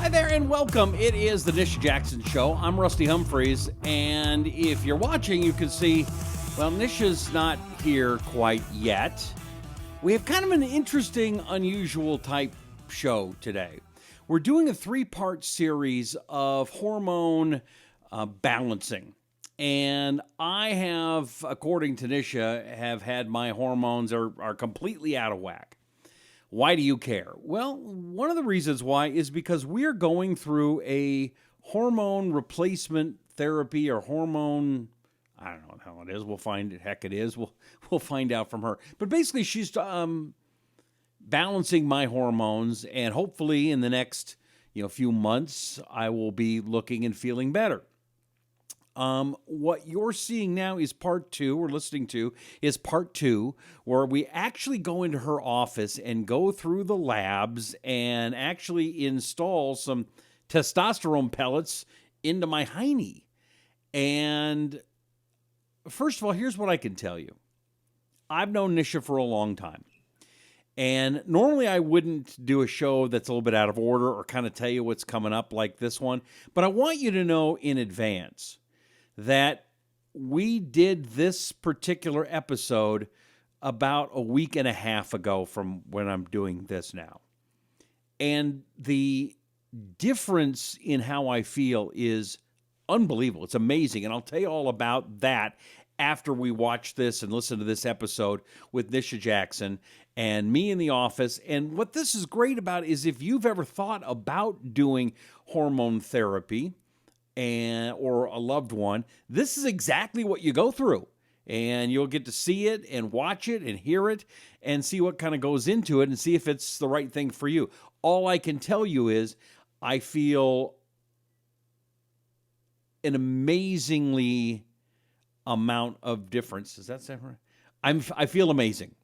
Hi there and welcome. It is the Nisha Jackson Show. I'm Rusty Humphries, and if you're watching, you can see, well, Nisha's not here quite yet. We have kind of an interesting, unusual type show today. We're doing a 3-part series of hormone balancing. And I have, according to Nisha, have had my hormones are completely out of whack. Why do you care? Well, one of the reasons why is because we're going through a hormone replacement therapy or hormone, I don't know how it is. We'll find it. Heck, it is. We'll find out from her. But basically, she's balancing my hormones, and hopefully in the next few months, I will be looking and feeling better. What you're seeing now is part 2, or listening to, is part 2, where we actually go into her office and go through the labs and actually install some testosterone pellets into my hiney. And first of all, here's what I can tell you. I've known Nisha for a long time. And normally I wouldn't do a show that's a little bit out of order or kind of tell you what's coming up like this one. But I want you to know in advance that we did this particular episode about a week and a half ago from when I'm doing this now. And the difference in how I feel is unbelievable. It's amazing. And I'll tell you all about that after we watch this and listen to this episode with Nisha Jackson and me in the office. And what this is great about is if you've ever thought about doing hormone therapy, or a loved one, this is exactly what you go through. And you'll get to see it and watch it and hear it and see what kind of goes into it and see if it's the right thing for you. All I can tell you is I feel an amazingly amount of difference. Does that sound right? I feel amazing.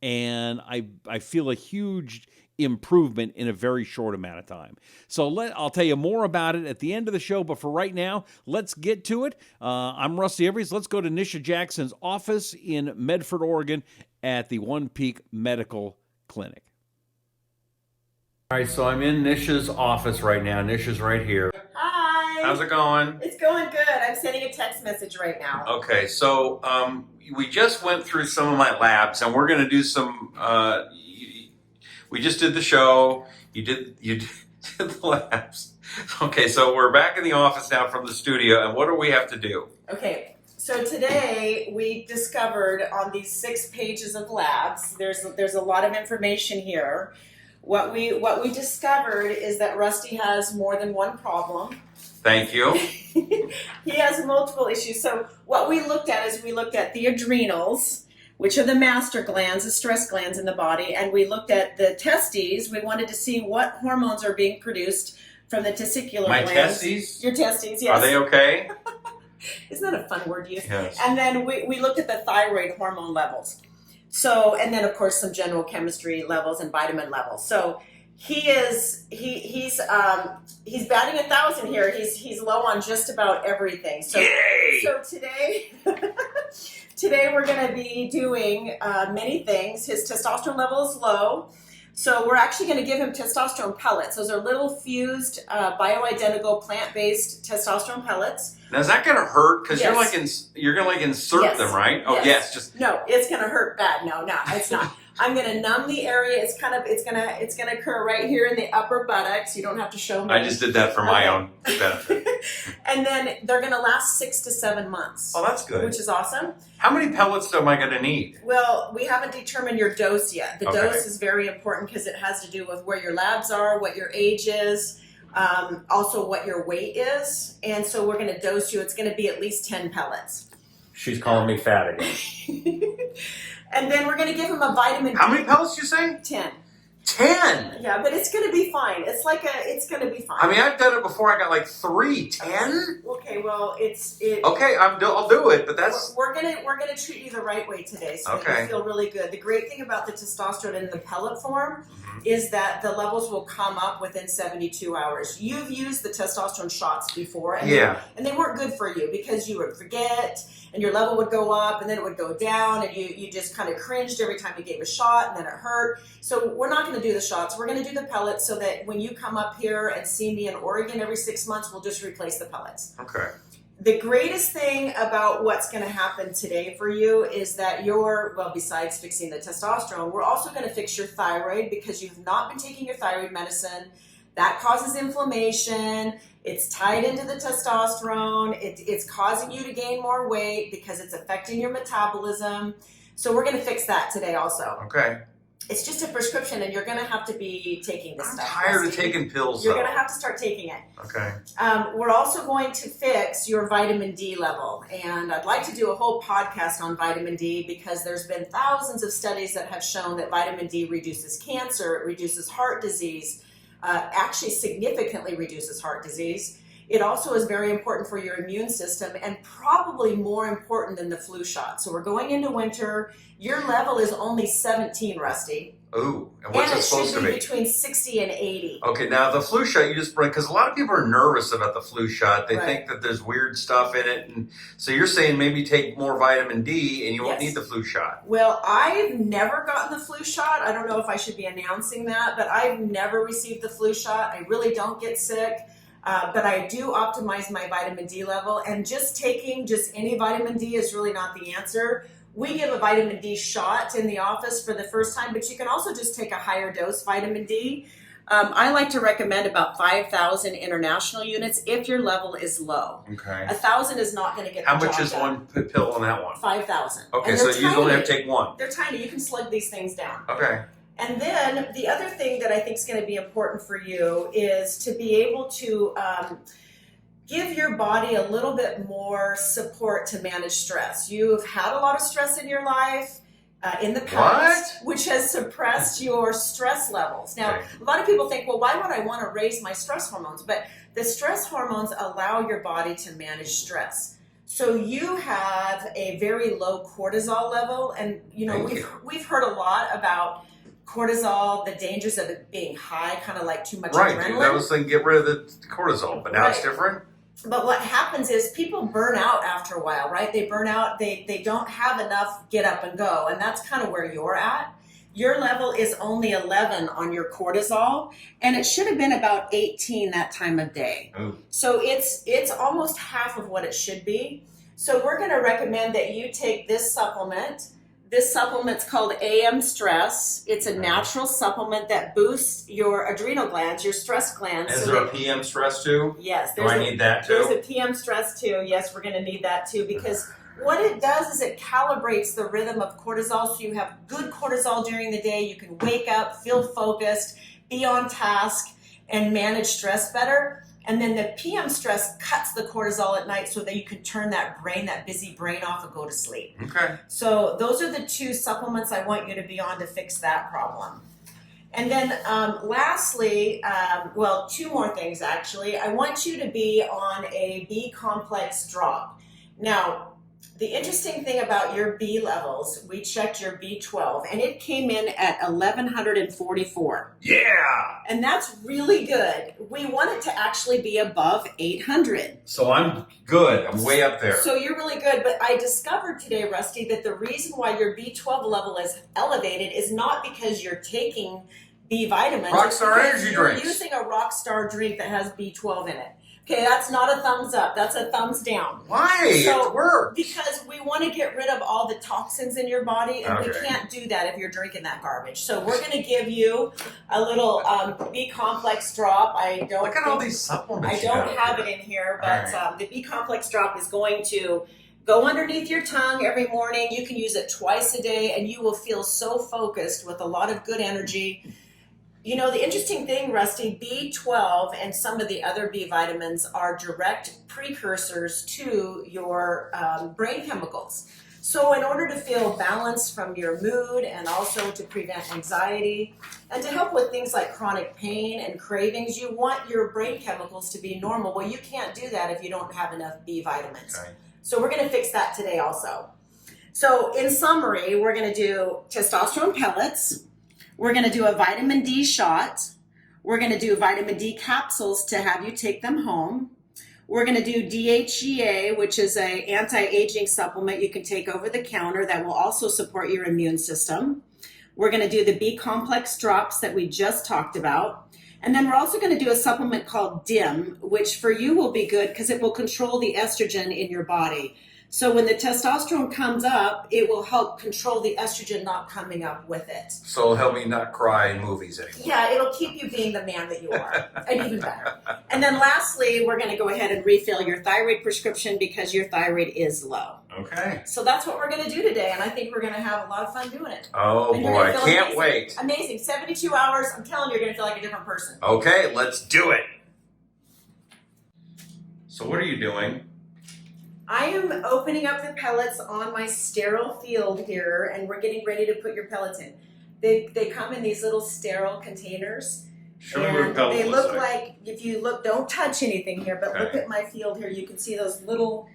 And I feel a huge improvement in a very short amount of time. So I'll tell you more about it at the end of the show, but for right now, let's get to it. I'm Rusty Humphries. Let's go to Nisha Jackson's office in Medford, Oregon at the One Peak Medical Clinic. All right, so I'm in Nisha's office right now. Nisha's right here. Hi. How's it going? It's going good. I'm sending a text message right now. Okay, so we just went through some of my labs, and we're going to do some. We just did the show. You did the labs. Okay, so we're back in the office now from the studio, and what do we have to do? Okay, so today we discovered on these 6 pages of labs, there's a lot of information here. What we discovered is that Rusty has more than one problem. Thank you. He has multiple issues. So what we looked at is we looked at the adrenals, which are the master glands, the stress glands in the body, and we looked at the testes. We wanted to see what hormones are being produced from the testicular My glands. testes? Your testes, yes. Are they okay? Isn't that a fun word to use? Yes. And then we looked at the thyroid hormone levels. So, and then of course some general chemistry levels and vitamin levels. So he's batting 1,000 here. He's low on just about everything. So, Yay! So today we're going to be doing many things. His testosterone level is low. So we're actually going to give him testosterone pellets. Those are little fused, bioidentical plant-based testosterone pellets. Now is that going to hurt? Because Yes. you're going to insert them, right? Oh yes. Just No, it's going to hurt bad. No, it's not. I'm going to numb the area. It's going to occur right here in the upper buttocks. You don't have to show me. I just did that for my own benefit. And then they're going to last 6 to 7 months. Oh, that's good. Which is awesome. How many pellets am I going to need? Well, we haven't determined your dose yet. The Okay. dose is very important because it has to do with where your labs are, what your age is, also what your weight is. And so we're going to dose you. It's going to be at least 10 pellets. She's calling me fat again. And then we're going to give him a vitamin How many pellets did you say? 10. 10? Yeah, but it's going to be fine. It's going to be fine. I mean, I've done it before. I got like 3. 10? Okay, well, Okay, I'll do it, but that's... We're gonna treat you the right way today, so that you feel really good. The great thing about the testosterone in the pellet form is that the levels will come up within 72 hours. You've used the testosterone shots before, and they weren't good for you because you would forget, and your level would go up, and then it would go down, and you just kind of cringed every time you gave a shot, and then it hurt. So we're not going to do the shots. We're going to do the pellets so that when you come up here and see me in Oregon every 6 months, we'll just replace the pellets. Okay. The greatest thing about what's going to happen today for you is that besides fixing the testosterone, we're also going to fix your thyroid because you have not been taking your thyroid medicine. That causes inflammation. It's tied into the testosterone. It's causing you to gain more weight because it's affecting your metabolism. So we're going to fix that today also. Okay. It's just a prescription, and you're going to have to be taking this stuff. I'm tired of taking pills, You're going to have to start taking it. Okay. We're also going to fix your vitamin D level. And I'd like to do a whole podcast on vitamin D because there's been thousands of studies that have shown that vitamin D reduces cancer, it reduces heart disease, actually significantly reduces heart disease. It also is very important for your immune system and probably more important than the flu shot. So we're going into winter. Your level is only 17, Rusty. Ooh, and what's it supposed to be? Between 60 and 80. Okay, now the flu shot you just bring, because a lot of people are nervous about the flu shot. They Right. think that there's weird stuff in it. And so you're saying maybe take more vitamin D and you won't need the flu shot. Well, I've never gotten the flu shot. I don't know if I should be announcing that, but I've never received the flu shot. I really don't get sick. But I do optimize my vitamin D level, and just taking any vitamin D is really not the answer. We give a vitamin D shot in the office for the first time, but you can also just take a higher dose vitamin D. I like to recommend about 5,000 international units if your level is low. Okay. 1,000 is not going to get How the much job is done. one pill on that one? 5,000. Okay, so you only have to take one. They're tiny. You can slug these things down. Okay. And then the other thing that I think is going to be important for you is to be able to give your body a little bit more support to manage stress. You've had a lot of stress in your life in the past, which has suppressed your stress levels. Now, a lot of people think, well, why would I want to raise my stress hormones? But the stress hormones allow your body to manage stress. So you have a very low cortisol level, and we've heard a lot about cortisol, the dangers of it being high, kind of like too much adrenaline. That was saying get rid of the cortisol, but now it's different. But what happens is people burn out after a while, right? They burn out, they don't have enough get up and go, and that's kind of where you're at. Your level is only 11 on your cortisol, and it should have been about 18 that time of day. Oh. So it's almost half of what it should be. So we're going to recommend that you take this supplement. This supplement's called AM Stress. It's a natural supplement that boosts your adrenal glands, your stress glands. Is there a PM stress too? Yes. Do I need that too? There's a PM stress too. Yes, we're going to need that too, because what it does is it calibrates the rhythm of cortisol, so you have good cortisol during the day. You can wake up, feel focused, be on task, and manage stress better. And then the PM stress cuts the cortisol at night so that you can turn that busy brain off and go to sleep. Okay. So those are the two supplements I want you to be on to fix that problem. And then lastly, two more things actually. I want you to be on a B complex drop. Now, the interesting thing about your B levels, we checked your B12 and it came in at 1,144. Yeah! And that's really good. We want it to actually be above 800. So I'm good. I'm way up there. So you're really good. But I discovered today, Rusty, that the reason why your B12 level is elevated is not because you're taking B vitamins. Rockstar energy drinks. You're using a Rockstar drink that has B12 in it. Okay, that's not a thumbs up. That's a thumbs down. Why? So, it works. Because we want to get rid of all the toxins in your body, and we can't do that if you're drinking that garbage. So we're going to give you a little B complex drop. Look at all these supplements. I don't have it in here, but the B complex drop is going to go underneath your tongue every morning. You can use it twice a day, and you will feel so focused with a lot of good energy. You know, the interesting thing, Rusty, B12 and some of the other B vitamins are direct precursors to your brain chemicals. So in order to feel balance from your mood and also to prevent anxiety and to help with things like chronic pain and cravings, you want your brain chemicals to be normal. Well, you can't do that if you don't have enough B vitamins. Okay. So we're going to fix that today also. So in summary, we're going to do testosterone pellets. We're going to do a vitamin D shot. We're going to do vitamin D capsules to have you take them home. We're going to do DHEA, which is an anti-aging supplement you can take over the counter that will also support your immune system. We're going to do the B complex drops that we just talked about. And then we're also going to do a supplement called DIM, which for you will be good because it will control the estrogen in your body. So when the testosterone comes up, it will help control the estrogen not coming up with it. So it'll help me not cry in movies anymore. Yeah, it'll keep you being the man that you are, and even better. And then lastly, we're going to go ahead and refill your thyroid prescription because your thyroid is low. Okay. So that's what we're going to do today, and I think we're going to have a lot of fun doing it. Oh boy, I can't wait. Amazing. 72 hours. I'm telling you, you're going to feel like a different person. Okay, let's do it. So what are you doing? I am opening up the pellets on my sterile field here, and we're getting ready to put your pellets in. They come in these little sterile containers. Show me what pellets they look like, if you look, don't touch anything here, but look at my field here. You can see those little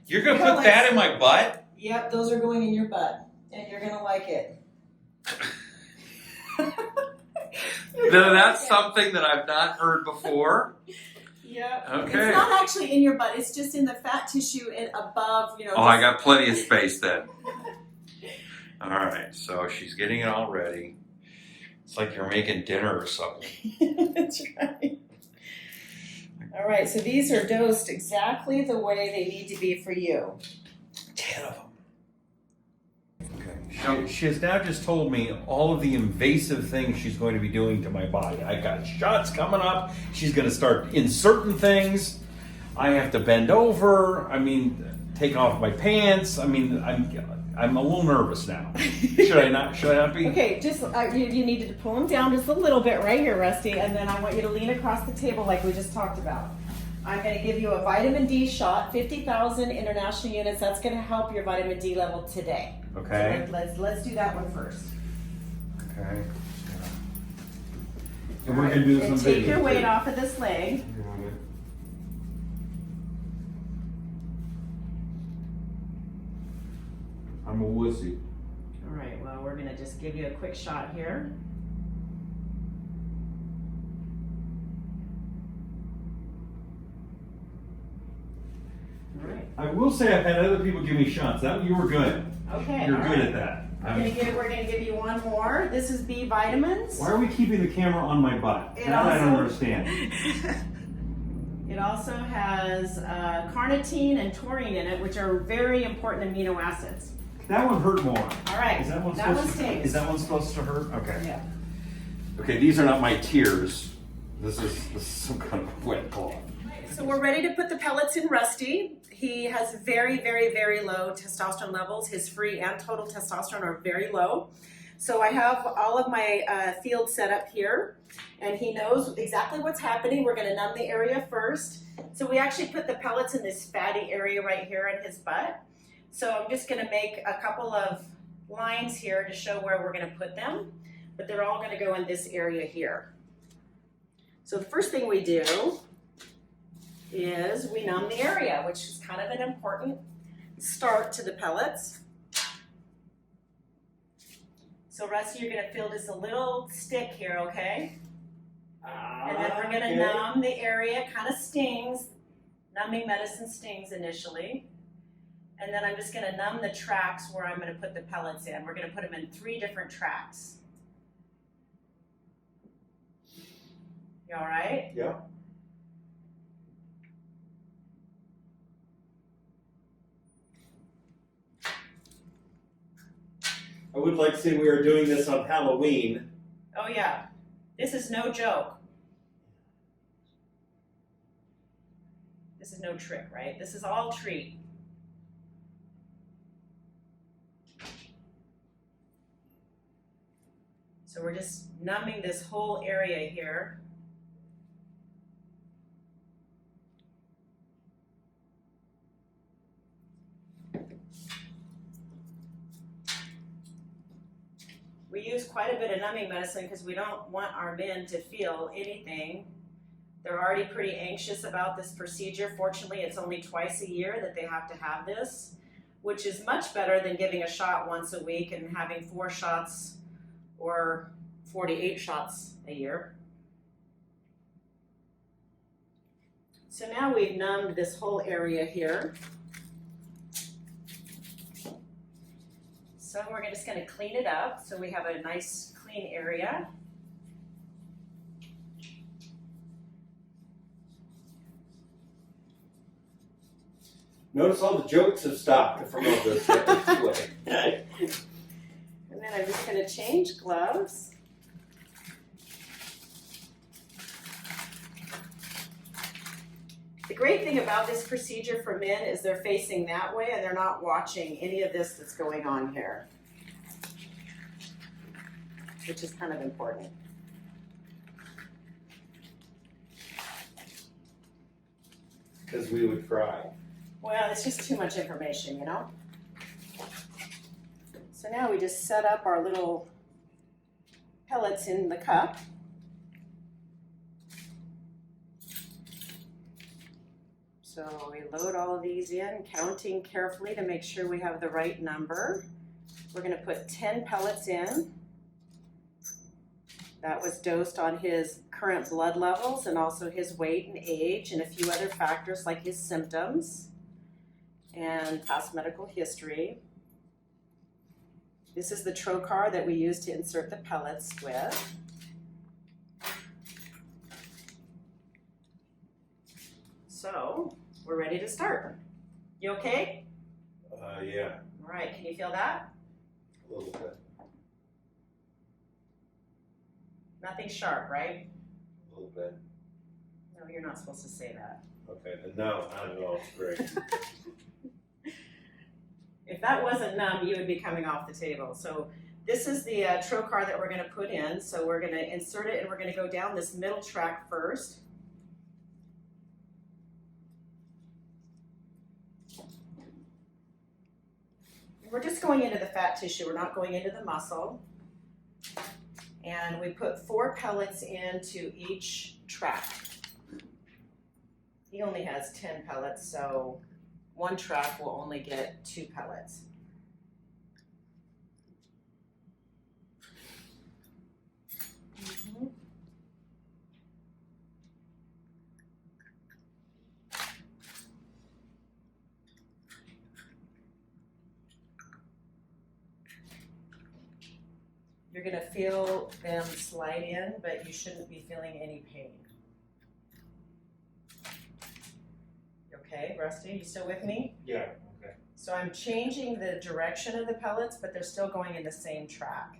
You're going to put that in my butt? Yep, those are going in your butt, and you're going to like it. That's something that I've not heard before. Yeah. Okay. It's not actually in your butt. It's just in the fat tissue and above, Oh, I got plenty of space then. All right. So she's getting it all ready. It's like you're making dinner or something. That's right. All right. So these are dosed exactly the way they need to be for you. 10 of them. She has now just told me all of the invasive things she's going to be doing to my body. I got shots coming up. She's going to start inserting things. I have to bend over. I mean, take off my pants. I mean, I'm a little nervous now. Should I not be? Okay, just you needed to pull them down just a little bit right here, Rusty, and then I want you to lean across the table like we just talked about. I'm going to give you a vitamin D shot, 50,000 international units. That's going to help your vitamin D level today. Okay. So let's do that one first. Okay. And we're going to do some Take your weight off of this leg. I'm a wussy. All right, well, we're going to just give you a quick shot here. All right. I will say I've had other people give me shots. You were good. Okay. You're good at that. We're going to give you one more. This is B vitamins. Why are we keeping the camera on my butt? That I don't understand. It also has carnitine and taurine in it, which are very important amino acids. That one hurt more. All right. Is that one Is that one supposed to hurt? Okay. Yeah. Okay, these are not my tears. This is some kind of wet cloth. So we're ready to put the pellets in Rusty. He has very, very, very low testosterone levels. His free and total testosterone are very low. So I have all of my field set up here, and he knows exactly what's happening. We're going to numb the area first. So we actually put the pellets in this fatty area right here in his butt. So I'm just going to make a couple of lines here to show where we're going to put them, but they're all going to go in this area here. So the first thing we do is we numb the area, which is kind of an important start to the pellets. So Rusty, you're going to feel just a little stick here, okay? And then we're going to numb the area, kind of stings. Numbing medicine stings initially. And then I'm just going to numb the tracks where I'm going to put the pellets in. We're going to put them in 3 different tracks. You all right? Yeah. I would like to say we are doing this on Halloween. Oh yeah, this is no joke. This is no trick, right? This is all treat. So we're just numbing this whole area here. We use quite a bit of numbing medicine because we don't want our men to feel anything. They're already pretty anxious about this procedure. Fortunately, it's only twice a year that they have to have this, which is much better than giving a shot once a week and having 4 shots or 48 shots a year. So now we've numbed this whole area here. So So we're just going to clean it up so we have a nice clean area. Notice all the jokes have stopped from all this. And then I'm just going to change gloves. The great thing about this procedure for men is they're facing that way and they're not watching any of this that's going on here, which is kind of important. Because we would cry. Well, it's just too much information, you know? So now we just set up our little pellets in the cup. So we load all of these in, counting carefully to make sure we have the right number. We're going to put 10 pellets in. That was dosed on his current blood levels and also his weight and age and a few other factors like his symptoms and past medical history. This is the trocar that we use to insert the pellets with. So we're ready to start. You okay? Yeah. All right, can you feel that? A little bit. Nothing sharp, right? A little bit. No, you're not supposed to say that. Okay, then no, not at all. It's great. If that wasn't numb, you would be coming off the table. So this is the trocar that we're going to put in. So we're going to insert it and we're going to go down this middle track first. We're just going into the fat tissue. We're not going into the muscle. And we put 4 pellets into each track. He only has 10 pellets, so one track will only get 2 pellets. You're going to feel them slide in, but you shouldn't be feeling any pain. Okay, Rusty, you still with me? Yeah, okay. So I'm changing the direction of the pellets, but they're still going in the same track.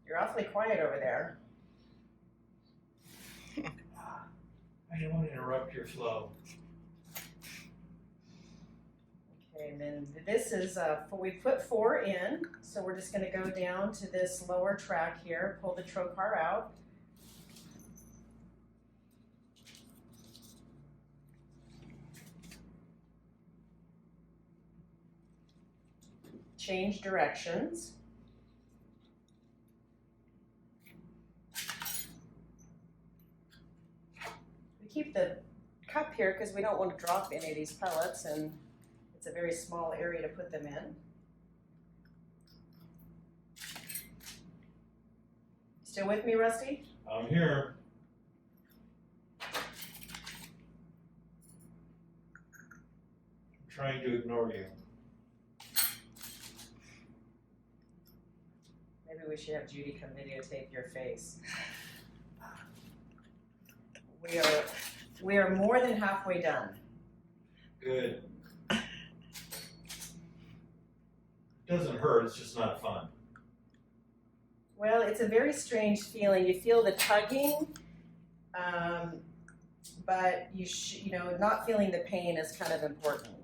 You're awfully quiet over there. I don't want to interrupt your flow. Okay, and then this is, we put 4 in, so we're just going to go down to this lower track here, pull the trocar out. Change directions. We keep the cup here because we don't want to drop any of these pellets, and it's a very small area to put them in. Still with me, Rusty? I'm here. I'm trying to ignore you. Maybe we should have Judy come videotape your face. We are more than halfway done. Good. Doesn't hurt, it's just not fun. Well, it's a very strange feeling. You feel the tugging, but not feeling the pain is kind of important.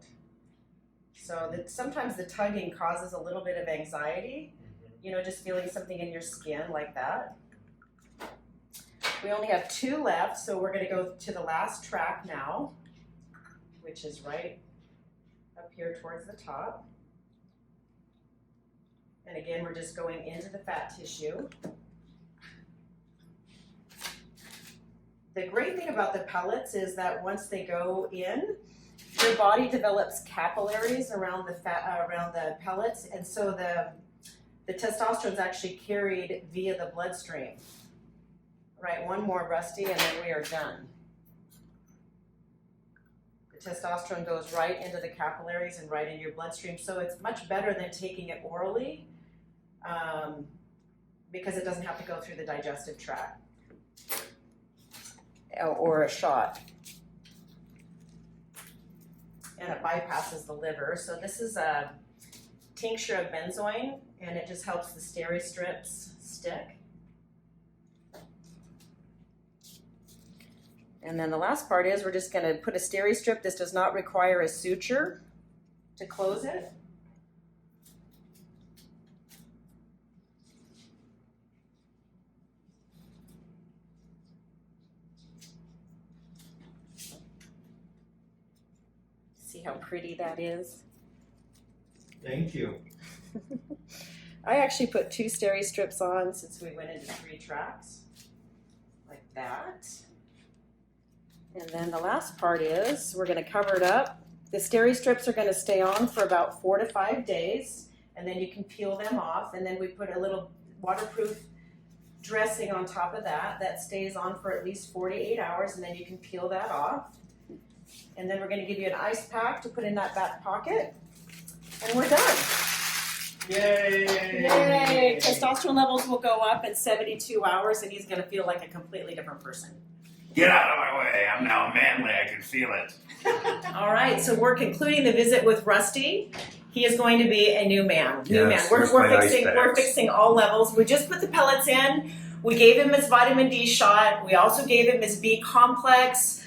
So sometimes the tugging causes a little bit of anxiety, just feeling something in your skin like that. We only have 2 left, so we're going to go to the last track now, which is right up here towards the top. And again, we're just going into the fat tissue. The great thing about the pellets is that once they go in, your body develops capillaries around the pellets, and so the testosterone is actually carried via the bloodstream. Right, one more, Rusty, and then we are done. The testosterone goes right into the capillaries and right into your bloodstream, so it's much better than taking it orally because it doesn't have to go through the digestive tract or a shot. And it bypasses the liver. So this is a tincture of benzoin, and it just helps the steri strips stick. And then the last part is we're just going to put a steri strip. This does not require a suture to close it. See how pretty that is? Thank you. I actually put 2 steri strips on since we went into 3 tracks, like that. And then the last part is we're going to cover it up. The steri strips are going to stay on for about 4 to 5 days, and then you can peel them off. And then we put a little waterproof dressing on top of that that stays on for at least 48 hours, and then you can peel that off. And then we're going to give you an ice pack to put in that back pocket, and we're done. Yay! Yay! Testosterone levels will go up in 72 hours, and he's going to feel like a completely different person. Get out of my way. I'm now manly. I can feel it. All right, so we're concluding the visit with Rusty. He is going to be a new man. We're fixing all levels. We just put the pellets in. We gave him his vitamin D shot. We also gave him his B complex.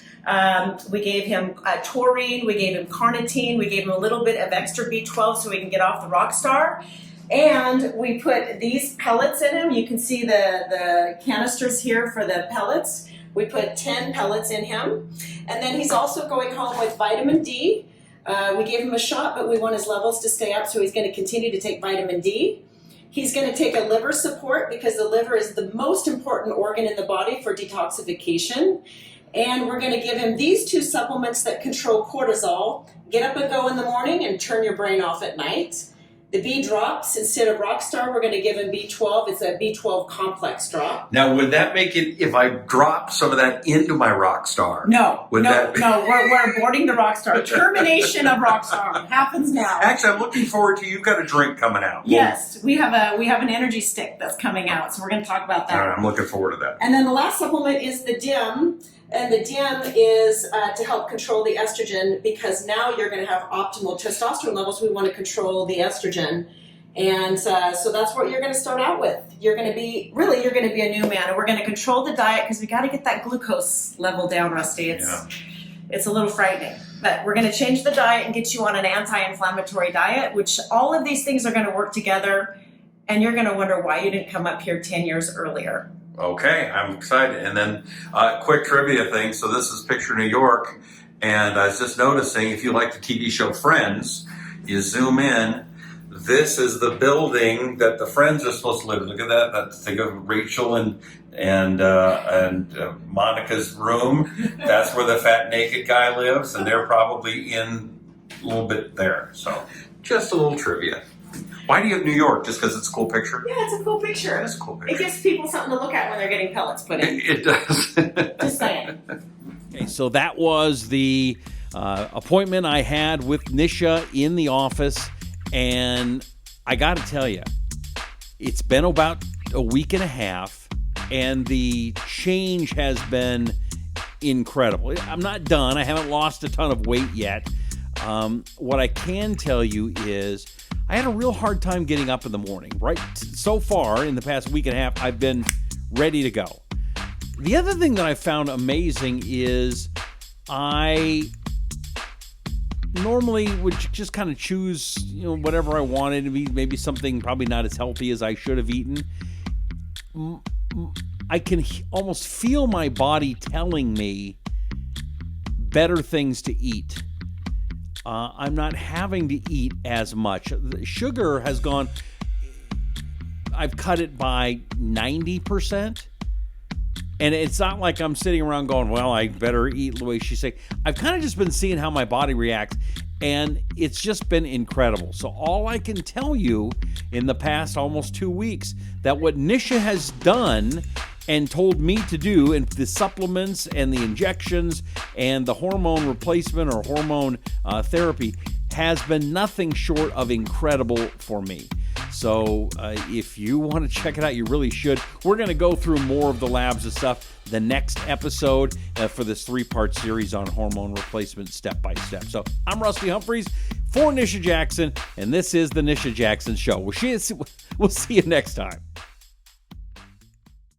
We gave him taurine. We gave him carnitine. We gave him a little bit of extra B12 so he can get off the Rockstar. And we put these pellets in him. You can see the canisters here for the pellets. We put 10 pellets in him. And then he's also going home with vitamin D. We gave him a shot, but we want his levels to stay up, so he's going to continue to take vitamin D. He's going to take a liver support because the liver is the most important organ in the body for detoxification. And we're going to give him these 2 supplements that control cortisol. Get up and go in the morning and turn your brain off at night. The B drops, instead of Rockstar, we're going to give him B12. It's a B12 complex drop. Now, would that make it, if I drop some of that into my Rockstar? No, we're aborting the Rockstar. Termination of Rockstar happens now. Actually, I'm looking forward to, you've got a drink coming out. Yes, we have an energy stick that's coming out, so we're going to talk about that. All right, I'm looking forward to that. And then the last supplement is the DIM. And the DIM is to help control the estrogen, because now you're going to have optimal testosterone levels. We want to control the estrogen. And so that's what you're going to start out with. You're going to be a new man. And we're going to control the diet because we got to get that glucose level down, Rusty. It's a little frightening. But we're going to change the diet and get you on an anti-inflammatory diet, which all of these things are going to work together. And you're going to wonder why you didn't come up here 10 years earlier. Okay, I'm excited. And then quick trivia thing. So this is picture New York. And I was just noticing, if you like the TV show Friends, you zoom in. This is the building that the Friends are supposed to live in. Look at that. Think of Rachel and Monica's room. That's where the fat naked guy lives. And they're probably in a little bit there. So just a little trivia. Why do you have New York? Just because it's a cool picture? Yeah, it's a cool picture. It's a cool picture. It gives people something to look at when they're getting pellets put in. It does. Just saying. Okay, so that was the appointment I had with Nisha in the office, and I got to tell you, it's been about a week and a half, and the change has been incredible. I'm not done. I haven't lost a ton of weight yet. What I can tell you is I had a real hard time getting up in the morning, right? So far, in the past week and a half, I've been ready to go. The other thing that I found amazing is I normally would just kind of choose, whatever I wanted to be, maybe something probably not as healthy as I should have eaten. I can almost feel my body telling me better things to eat. I'm not having to eat as much. The sugar has gone, I've cut it by 90%. And it's not like I'm sitting around going, well, I better eat the way she's saying. I've kind of just been seeing how my body reacts. And it's just been incredible. So all I can tell you in the past almost 2 weeks, that what Nisha has done and told me to do, and the supplements and the injections and the hormone replacement or hormone therapy, has been nothing short of incredible for me. So if you want to check it out, you really should. We're going to go through more of the labs and stuff the next episode for this 3-part series on hormone replacement step by step. So I'm Rusty Humphries for Nisha Jackson, and this is the Nisha Jackson Show. We'll see you next time.